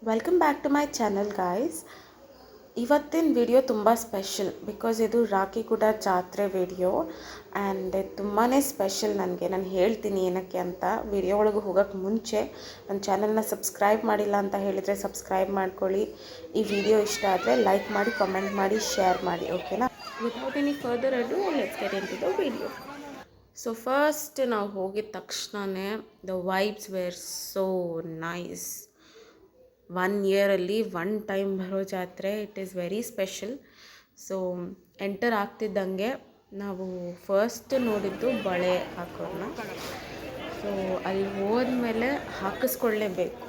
Welcome back to my channel guys. ಇವತ್ತಿನ video ತುಂಬ special because ಇದು ರಾಖಿಗುಡ ಜಾತ್ರೆ ವಿಡಿಯೋ ಆ್ಯಂಡ್ ತುಂಬಾ ಸ್ಪೆಷಲ್ ನನಗೆ. ನಾನು ಹೇಳ್ತೀನಿ ಏನಕ್ಕೆ ಅಂತ. ವಿಡಿಯೋ ಒಳಗೆ ಹೋಗೋಕ್ಕೆ ಮುಂಚೆ ನನ್ನ ಚಾನಲ್ನ ಸಬ್ಸ್ಕ್ರೈಬ್ ಮಾಡಿಲ್ಲ ಅಂತ ಹೇಳಿದರೆ ಸಬ್ಸ್ಕ್ರೈಬ್ ಮಾಡ್ಕೊಳ್ಳಿ. ಈ ವಿಡಿಯೋ ಇಷ್ಟ ಆದರೆ ಲೈಕ್ ಮಾಡಿ, ಕಮೆಂಟ್ ಮಾಡಿ, ಶೇರ್ ಮಾಡಿ, ಓಕೆನಾ? Without any further ado let's get into the video so. ಸೊ ಫಸ್ಟ್ ನಾವು ಹೋಗಿದ ತಕ್ಷಣವೇ the vibes were so nice. 1 ಇಯರಲ್ಲಿ 1 ಟೈಮ್ ಬರೋ ಜಾತ್ರೆ. It is very special. So enter ಆಗ್ತಿದ್ದಂಗೆ ನಾವು ಫಸ್ಟ್ ನೋಡಿದ್ದು ಬಳೆ ಹಾಕೋರನ್ನ. ಸೊ ಅಲ್ಲಿ ಹೋದ್ಮೇಲೆ ಹಾಕಿಸ್ಕೊಳ್ಳೇಬೇಕು.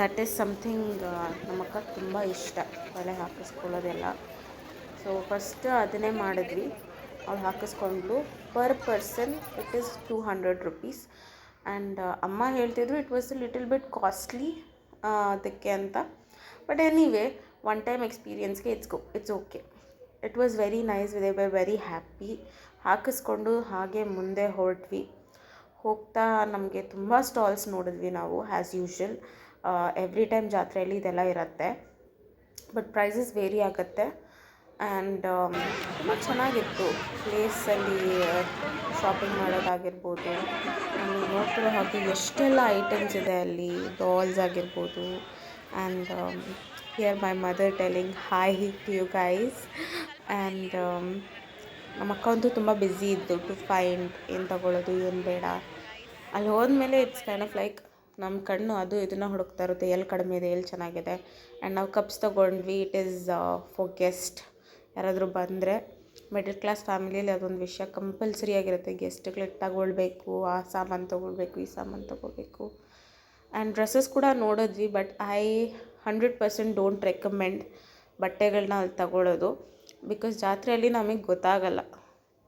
ದಟ್ ಈಸ್ ಸಮಥಿಂಗ್ ನಮ್ಮಕ್ಕ ತುಂಬ ಇಷ್ಟ, ಬಳೆ ಹಾಕಿಸ್ಕೊಳ್ಳೋದೆಲ್ಲ. ಸೊ ಫಸ್ಟ್ ಅದನ್ನೇ ಮಾಡಿದ್ವಿ. ಅವ್ಳು ಹಾಕಿಸ್ಕೊಂಡ್ಲು. Per person it is 200 rupees. And ಅಮ್ಮ ಹೇಳ್ತಿದ್ರು it was little bit costly ಅದಕ್ಕೆ ಅಂತ. ಬಟ್ ಎನಿವೇ, ಒನ್ ಟೈಮ್ ಎಕ್ಸ್ಪೀರಿಯನ್ಸ್ಗೆ it's okay. It was very nice. They were very happy. ಹಾಕಿಸ್ಕೊಂಡು ಹಾಗೆ ಮುಂದೆ ಹೊರಟ್ವಿ. ಹೋಗ್ತಾ ನಮಗೆ ತುಂಬ ಸ್ಟಾಲ್ಸ್ ನೋಡಿದ್ವಿ ನಾವು, ಆ್ಯಸ್ ಯೂಶ್ವಲ್. ಎವ್ರಿ ಟೈಮ್ ಜಾತ್ರೆಯಲ್ಲಿ ಇದೆಲ್ಲ ಇರುತ್ತೆ, ಬಟ್ ಪ್ರೈಸಸ್ ವೇರಿ ಆಗುತ್ತೆ. ಆ್ಯಂಡ್ ತುಂಬ ಚೆನ್ನಾಗಿತ್ತು ಪ್ಲೇಸಲ್ಲಿ ಶಾಪಿಂಗ್ ಮಾಡೋದಾಗಿರ್ಬೋದು. ನೀವು ನೋಡ್ತಿರೋ ಹಾಗೆ ಎಷ್ಟೆಲ್ಲ ಐಟಮ್ಸ್ ಇದೆ ಅಲ್ಲಿ, ಡಾಲ್ಸ್ ಆಗಿರ್ಬೋದು. And here my mother telling hi to you guys. And ನಮ್ಮ ಅಕ್ಕ ಅಂತೂ ತುಂಬ ಬ್ಯುಸಿ ಇದ್ದು ಟು ಫೈಂಡ್ ಏನು ತಗೊಳ್ಳೋದು ಏನು ಬೇಡ. ಅಲ್ಲಿ ಹೋದ್ಮೇಲೆ ಇಟ್ಸ್ ಕೈಂಡ್ ಆಫ್ ಲೈಕ್ ನಮ್ಮ ಕಣ್ಣು ಅದು ಇದನ್ನು ಹುಡುಕ್ತಾ ಇರುತ್ತೆ, ಎಲ್ಲಿ ಕಡಿಮೆ ಇದೆ, ಎಲ್ಲಿ ಚೆನ್ನಾಗಿದೆ. ಆ್ಯಂಡ್ ನಾವು ಕಪ್ಸ್ ತೊಗೊಂಡ್ವಿ. It is for guest. ಯಾರಾದರೂ ಬಂದರೆ ಮಿಡಲ್ ಕ್ಲಾಸ್ ಫ್ಯಾಮಿಲಿಯಲ್ಲಿ ಅದೊಂದು ವಿಷಯ ಕಂಪಲ್ಸರಿ ಆಗಿರುತ್ತೆ. ಗೆಸ್ಟ್ಗಳಿಗೆ ತಗೊಳ್ಬೇಕು, ಆ ಸಾಮಾನು ತೊಗೊಳ್ಬೇಕು, ಈ ಸಾಮಾನು ತೊಗೋಬೇಕು. ಆ್ಯಂಡ್ ಡ್ರೆಸ್ಸಸ್ ಕೂಡ ನೋಡಿದ್ವಿ, ಬಟ್ ಐ 100% ಡೋಂಟ್ ರೆಕಮೆಂಡ್ ಬಟ್ಟೆಗಳನ್ನ ಅಲ್ಲಿ ತಗೊಳ್ಳೋದು. ಬಿಕಾಸ್ ಜಾತ್ರೆಯಲ್ಲಿ ನಮಗೆ ಗೊತ್ತಾಗಲ್ಲ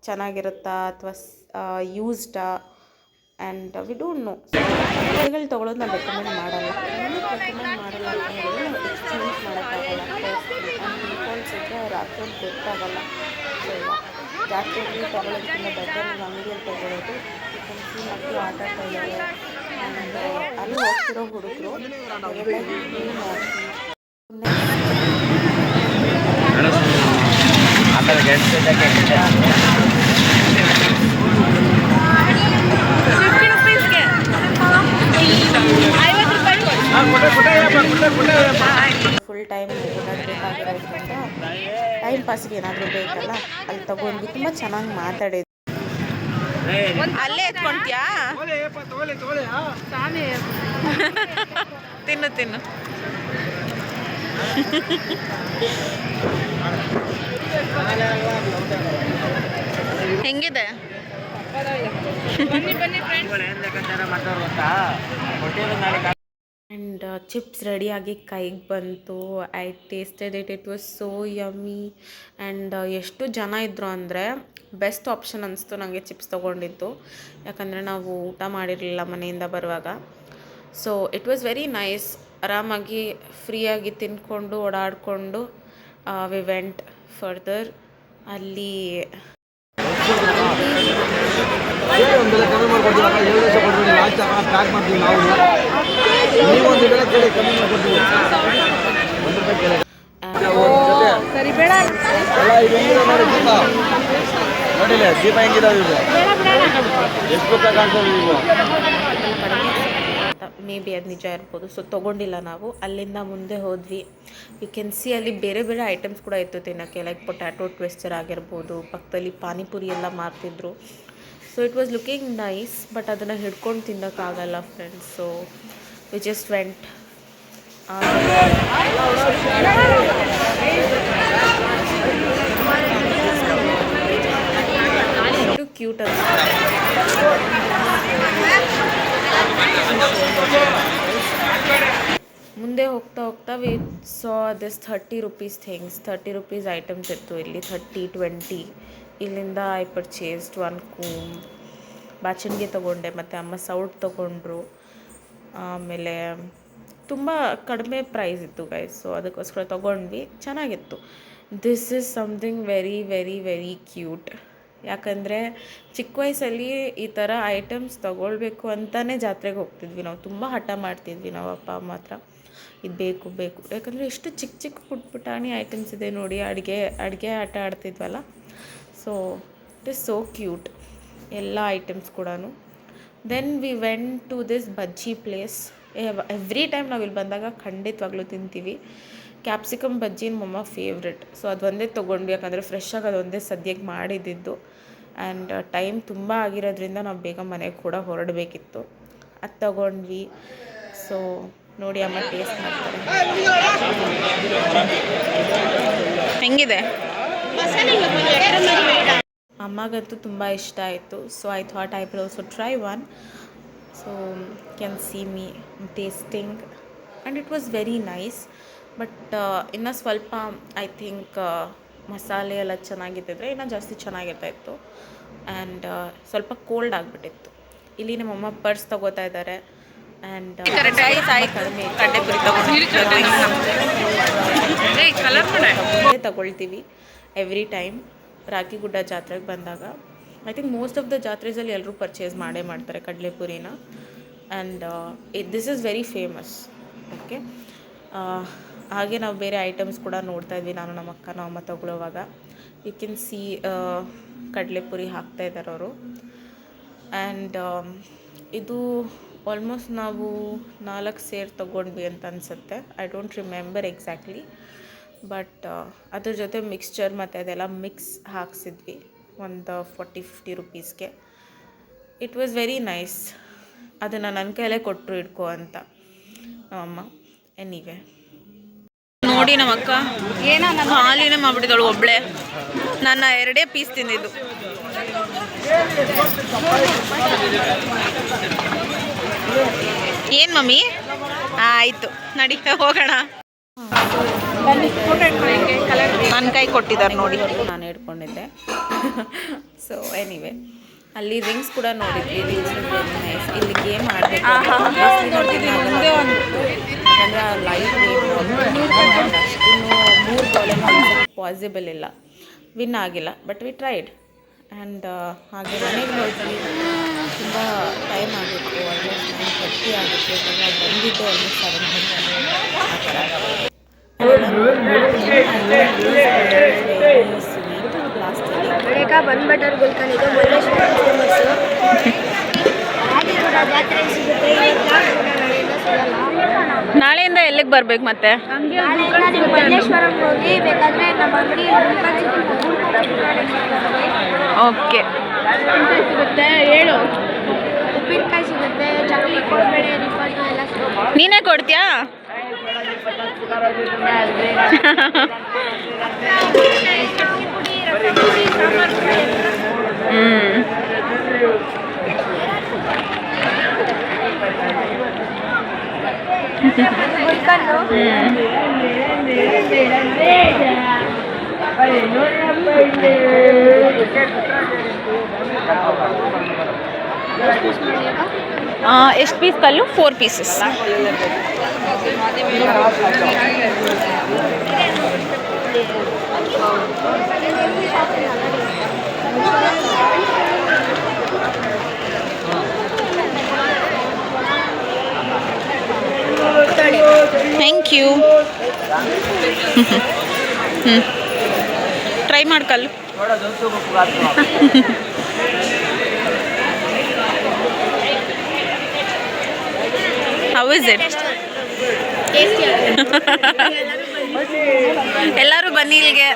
ಚೆನ್ನಾಗಿರುತ್ತಾ ಅಥವಾ ಯೂಸ್ಡಾ. And we don't know. ಬಟ್ಟೆಗಳು ತೊಗೊಳೋದು ನಾನು ರೆಕಮೆಂಡ್ ಮಾಡಲ್ಲ. ರೆಕಮೆಂಡ್ ಮಾಡಲ್ಲ ಅಂತ ಹೇಳಿದ್ರೆ ನಾವು ಎಕ್ಸ್ಚೇಂಜ್ ಮಾಡೋಕ್ಕಾಗಲ್ಲ. ಡಿಫಾಲ್ಟ್ಸ್ ಇದ್ದರೆ ರಾತ್ರಿ ಗೊತ್ತಾಗಲ್ಲ. ಸೊ ಜಾತ್ರೆಯಲ್ಲಿ ತೊಗೊಳೋದಕ್ಕಿಂತ ಬೆಟರ್ ನೀವು ಅಂಗಡಿಯಲ್ಲಿ ತೊಗೊಳ್ಳೋದು. ಸಿ ಮಕ್ಕಳು ಆಟ ಆಡ್ತಾ ಇದ್ದಾರೆ. ಆ್ಯಂಡ್ ಅಲ್ಲಿ ಹೋಗ್ತಿರೋ ಹುಡುಗರು ಫುಲ್ ಟೈಮ್ ಓಡಾಡಬೇಕಾಗಿರೋದ್ರಿಂದ ಟೈಮ್ ಪಾಸ್ಗೆ ಏನಾದರೂ ಬೇಕಲ್ಲ, ಅಲ್ಲಿ ತಗೊಂಡ್ವಿ. ತುಂಬ ಚೆನ್ನಾಗಿ ಮಾತಾಡಿದ್ವಿ. ಅಲ್ಲೇ ಎತ್ಕೊಂಡ್ಯಾ? ತಿನ್ನು ತಿನ್ನು. ಹೆಂಗಿದೆ? ಆ್ಯಂಡ್ ಚಿಪ್ಸ್ ರೆಡಿಯಾಗಿ ಕೈಗೆ ಬಂತು. I tasted it. It was so yummy. And ಎಷ್ಟು ಜನ ಇದ್ದರು ಅಂದರೆ ಬೆಸ್ಟ್ ಆಪ್ಷನ್ ಅನಿಸ್ತು ನನಗೆ ಚಿಪ್ಸ್ ತೊಗೊಂಡಿದ್ದು. ಯಾಕಂದರೆ ನಾವು ಊಟ ಮಾಡಿರಲಿಲ್ಲ ಮನೆಯಿಂದ ಬರುವಾಗ. So it was very nice. ಆರಾಮಾಗಿ ಫ್ರೀಯಾಗಿ ತಿಂದ್ಕೊಂಡು ಓಡಾಡಿಕೊಂಡು ವಿ ವೆಂಟ್ ಫರ್ದರ್. ಅಲ್ಲಿ ಮೇ ಬಿ ಅದು ನಿಜ ಇರ್ಬೋದು. ಸೊ ತೊಗೊಂಡಿಲ್ಲ ನಾವು. ಅಲ್ಲಿಂದ ಮುಂದೆ ಹೋದ್ವಿ. ಯು ಕ್ಯಾನ್ ಸಿ ಅಲ್ಲಿ ಬೇರೆ ಬೇರೆ ಐಟಮ್ಸ್ ಕೂಡ ಇತ್ತು ತಿನ್ನೋಕ್ಕೆ. ಲೈಕ್ ಪೊಟ್ಯಾಟೊ ಟ್ವಿಸ್ಟರ್ ಆಗಿರ್ಬೋದು. ಪಕ್ಕದಲ್ಲಿ ಪಾನಿಪುರಿ ಎಲ್ಲ ಮಾರ್ತಿದ್ರು. So it was looking nice, but ಅದನ್ನು ಹಿಡ್ಕೊಂಡು ತಿನ್ನೋಕ್ಕಾಗಲ್ಲ friends. So we just went. Cute ಅಂತ ಮುಂದೆ ಹೋಗ್ತಾ ಹೋಗ್ತಾ we saw this 30 rupees things. 30 rupees items ಇತ್ತು ಇಲ್ಲಿ. 30, 20. ಇಲ್ಲಿಂದ ಐ ಪರ್ಚೇಸ್ಡ್ 1 ಕೂಮ್. ಬಾಚಣಿಗೆ ತೊಗೊಂಡೆ, ಮತ್ತು ಅಮ್ಮ ಸೌಟ್ ತೊಗೊಂಡ್ರು. ಆಮೇಲೆ ತುಂಬ ಕಡಿಮೆ ಪ್ರೈಸ್ ಇತ್ತು ಗೈಸ್. ಸೊ ಅದಕ್ಕೋಸ್ಕರ ತೊಗೊಂಡ್ವಿ. ಚೆನ್ನಾಗಿತ್ತು. This is something very very very cute. ಯಾಕಂದರೆ ಚಿಕ್ಕ ವಯಸ್ಸಲ್ಲಿ ಈ ಥರ ಐಟಮ್ಸ್ ತೊಗೊಳ್ಬೇಕು ಅಂತಲೇ ಜಾತ್ರೆಗೆ ಹೋಗ್ತಿದ್ವಿ ನಾವು. ತುಂಬ ಹಠ ಮಾಡ್ತಿದ್ವಿ ನಾವು ಅಪ್ಪ ಅಮ್ಮ ಹತ್ರ. ಇದು ಬೇಕು ಬೇಕು, ಯಾಕಂದರೆ ಎಷ್ಟು ಚಿಕ್ಕ ಚಿಕ್ಕ ಪುಟಾಣಿ ಐಟಮ್ಸ್ ಇದೆ ನೋಡಿ, ಅಡುಗೆ ಆಟ ಆಡ್ತಿದ್ವಲ್ಲ. So it is so cute ಎಲ್ಲ ಐಟಮ್ಸ್ ಕೂಡ. Then we went to this bajji place. Every time ನಾವು ಇಲ್ಲಿ ಬಂದಾಗ ಖಂಡಿತವಾಗ್ಲೂ ತಿಂತೀವಿ. ಕ್ಯಾಪ್ಸಿಕಮ್ ಬಜ್ಜಿ ಮಮ್ಮ ಫೇವ್ರೆಟ್. ಸೊ ಅದು ಒಂದೇ ತೊಗೊಂಡ್ವಿ, ಯಾಕಂದರೆ ಫ್ರೆಶ್ ಆಗಿ ಅದೊಂದೇ ಸದ್ಯಕ್ಕೆ ಮಾಡಿದ್ದಿದ್ದು. ಆ್ಯಂಡ್ ಟೈಮ್ ತುಂಬ ಆಗಿರೋದ್ರಿಂದ ನಾವು ಬೇಗ ಮನೆಗೆ ಕೂಡ ಹೊರಡಬೇಕಿತ್ತು. ಅದು ತೊಗೊಂಡ್ವಿ. ಸೊ ನೋಡಿ ಅಮ್ಮ ಟೇಸ್ಟ್ ಮಾಡ್ತಾರೆ ಹೆಂಗಿದೆ. ಅಮ್ಮಗಂತೂ ತುಂಬ ಇಷ್ಟ ಆಯಿತು. So I thought I will also try one. So can see me tasting and it was very nice. But ಇನ್ನು ಸ್ವಲ್ಪ ಐ ಥಿಂಕ್ ಮಸಾಲೆ ಎಲ್ಲ ಚೆನ್ನಾಗಿದ್ದಿದ್ರೆ ಇನ್ನೂ ಜಾಸ್ತಿ ಚೆನ್ನಾಗಿರ್ತಾಯಿತ್ತು. ಆ್ಯಂಡ್ ಸ್ವಲ್ಪ ಕೋಲ್ಡ್ ಆಗಿಬಿಟ್ಟಿತ್ತು. ಇಲ್ಲಿ ನಮ್ಮಮ್ಮ ಪರ್ಸ್ ತೊಗೋತಾ ಇದ್ದಾರೆ. ಆ್ಯಂಡ್ ತಗೊಳ್ತೀವಿ ಎವ್ರಿ ಟೈಮ್ ರಾಕಿಗುಡ್ಡ ಜಾತ್ರೆಗೆ ಬಂದಾಗ. I think most of the ಜಾತ್ರೆಸಲ್ಲಿ ಎಲ್ಲರೂ ಪರ್ಚೇಸ್ ಮಾಡ್ತಾರೆ ಕಡಲೆಪುರಿನ. And this is very famous. Okay, ಹಾಗೆ ನಾವು ಬೇರೆ ಐಟಮ್ಸ್ ಕೂಡ ನೋಡ್ತಾಯಿದ್ವಿ, ನಾನು ನಮ್ಮ ಅಕ್ಕ ಅಮ್ಮ ತಗೊಳ್ಳೋವಾಗ. ಯು ಕ್ಯಾನ್ ಸಿ ಕಡಲೆಪುರಿ ಹಾಕ್ತಾಯಿದ್ದಾರೆ ಅವರು. ಆ್ಯಂಡ್ ಇದು ಆಲ್ಮೋಸ್ಟ್ ನಾವು 4 ಸೇರು ತೊಗೊಂಡ್ವಿ ಅಂತ ಅನಿಸುತ್ತೆ. I don't remember exactly. But ಅದ್ರ ಜೊತೆ ಮಿಕ್ಸ್ಚರ್ ಮತ್ತು ಅದೆಲ್ಲ ಮಿಕ್ಸ್ ಹಾಕ್ಸಿದ್ವಿ ಒಂದು 40-50 ರುಪೀಸ್ಗೆ. It was very nice. ಅದನ್ನು ನನ್ನ ಕೈಲೇ ಕೊಟ್ಟರು ಇಟ್ಕೋ ಅಂತ ನಮ್ಮಮ್ಮ. ಎನಿವೆ ನೋಡಿ ನಮ್ಮ ಅಕ್ಕ ಖಾಲಿನೇ ಮಾಡಿಬಿಟ್ಟಿದ್ದಳು ಒಬ್ಬಳೆ. ನನ್ನ 2 ಪೀಸ್ ತಿಂದಿದ್ದು. ಏನು ಮಮ್ಮಿ? ಆಯಿತು ನಡಿ ಹೋಗೋಣ. ನನ್ನ ಕೈ ಕೊಟ್ಟಿದ್ದಾರೆ ನೋಡಿ, ನಾನು ಹಿಡ್ಕೊಂಡಿದ್ದೆ. ಸೊ ಎನಿವೆ ಅಲ್ಲಿ ರಿಂಗ್ಸ್ ಕೂಡ ನೋಡಿದ್ವಿ. ರಿಂಗ್ಸ್ ಇಲ್ಲಿ ಗೇಮ್ ಆಡಬೇಕು. ಮುಂದೆ ಒಂದು ಯಾಕಂದರೆ ಲೈಟ್ ಅಷ್ಟು 3 ಬಾಲ್ ಪಾಸಿಬಲ್ ಇಲ್ಲ, ವಿನ್ ಆಗಿಲ್ಲ. But we tried. ಆ್ಯಂಡ್ ಹಾಗೆ ಮನೆಗೆ ಹೋದ್ವಿ. ತುಂಬ ಟೈಮ್ ಆಗಿತ್ತು, ಆಲ್ಮೋಸ್ಟ್ 9:30 ಆಗಿತ್ತು. ಯಾಕಂದರೆ ನಾವು ಬಂದಿದ್ದು ಆಲ್ಮೋಸ್ಟ್ 7:30 ಆ ಥರ. ಬೇಗ ಬಂದ್ಬಿಟ್ಟರು ಗುಲ್ಕನಿದು ಮುರುಡೇಶ್ವರ ಫೇಮಸ್ಸು. ಜಾತ್ರೆ ಸಿಗುತ್ತೆ. ನಾಳೆಯಿಂದ ಎಲ್ಲಿಗೆ ಬರ್ಬೇಕು ಮತ್ತೆ? ಮುರುಡೇಶ್ವರಂಗೆ ಹೋಗಿ ಬೇಕಾದರೆ ನಮ್ಮ ಅಂಗಡಿ ಓಕೆ ಸಿಗುತ್ತೆ. ಹೇಳು, ಉಪ್ಪಿನಕಾಯಿ ಸಿಗುತ್ತೆ, ಚಕ್ಲಿ, ಕೋಡ್ಬೇಳೆ, ನಿಪ್ಪಟ್ಟು ಎಲ್ಲ ಸಿಗುತ್ತೆ. ನೀನೇ ಕೊಡ್ತೀಯಾ? ಎಷ್ಟು ಪೀಸ್ ಕಲ್ಲು? 4 ಪೀಸಸ್. Thank you. ಟ್ರೈ ಮಾಡ್ಕಲ್ಲು. How is it? ಎಲ್ಲರೂ ಬನ್ನಿ ಇಲ್ಲಿಗೆ.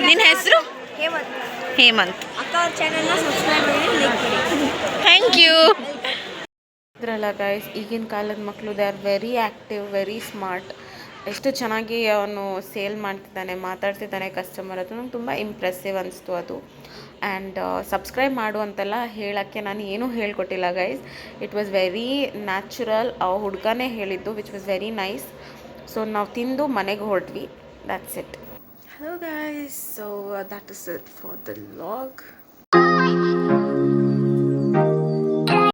ನಿನ್ನ ಹೆಸರು? ಹೇಮಂತ್. ಅಕ್ಕ ಅವ್ರ ಚಾನಲ್ನ ಸಬ್ಸ್ಕ್ರೈಬ್ ಮಾಡಿ, ಲೈಕ್ ಮಾಡಿ. Thank you. ಇದ್ರಲ್ಲ ಗೈಸ್, ಈಗಿನ ಕಾಲದ ಮಕ್ಕಳು they are very active, very smart. ಎಷ್ಟು ಚೆನ್ನಾಗಿ ಅವನು ಸೇಲ್ ಮಾಡ್ತಿದ್ದಾನೆ, ಮಾತಾಡ್ತಿದ್ದಾನೆ ಕಸ್ಟಮರ್ ಹತ್ರ. ನಂಗೆ ತುಂಬ ಇಂಪ್ರೆಸಿವ್ ಅನಿಸ್ತು ಅದು. ಆ್ಯಂಡ್ ಸಬ್ಸ್ಕ್ರೈಬ್ ಮಾಡು ಅಂತೆಲ್ಲ ಹೇಳೋಕ್ಕೆ ನಾನು ಏನೂ ಹೇಳ್ಕೊಟ್ಟಿಲ್ಲ guys. It was very natural. ಆ ಹುಡುಗನೇ ಹೇಳಿದ್ದು, which was very nice. So ನಾವು ತಿಂದು ಮನೆಗೆ ಹೊರಟ್ವಿ. That's it. Hello guys, so that is it for the vlog.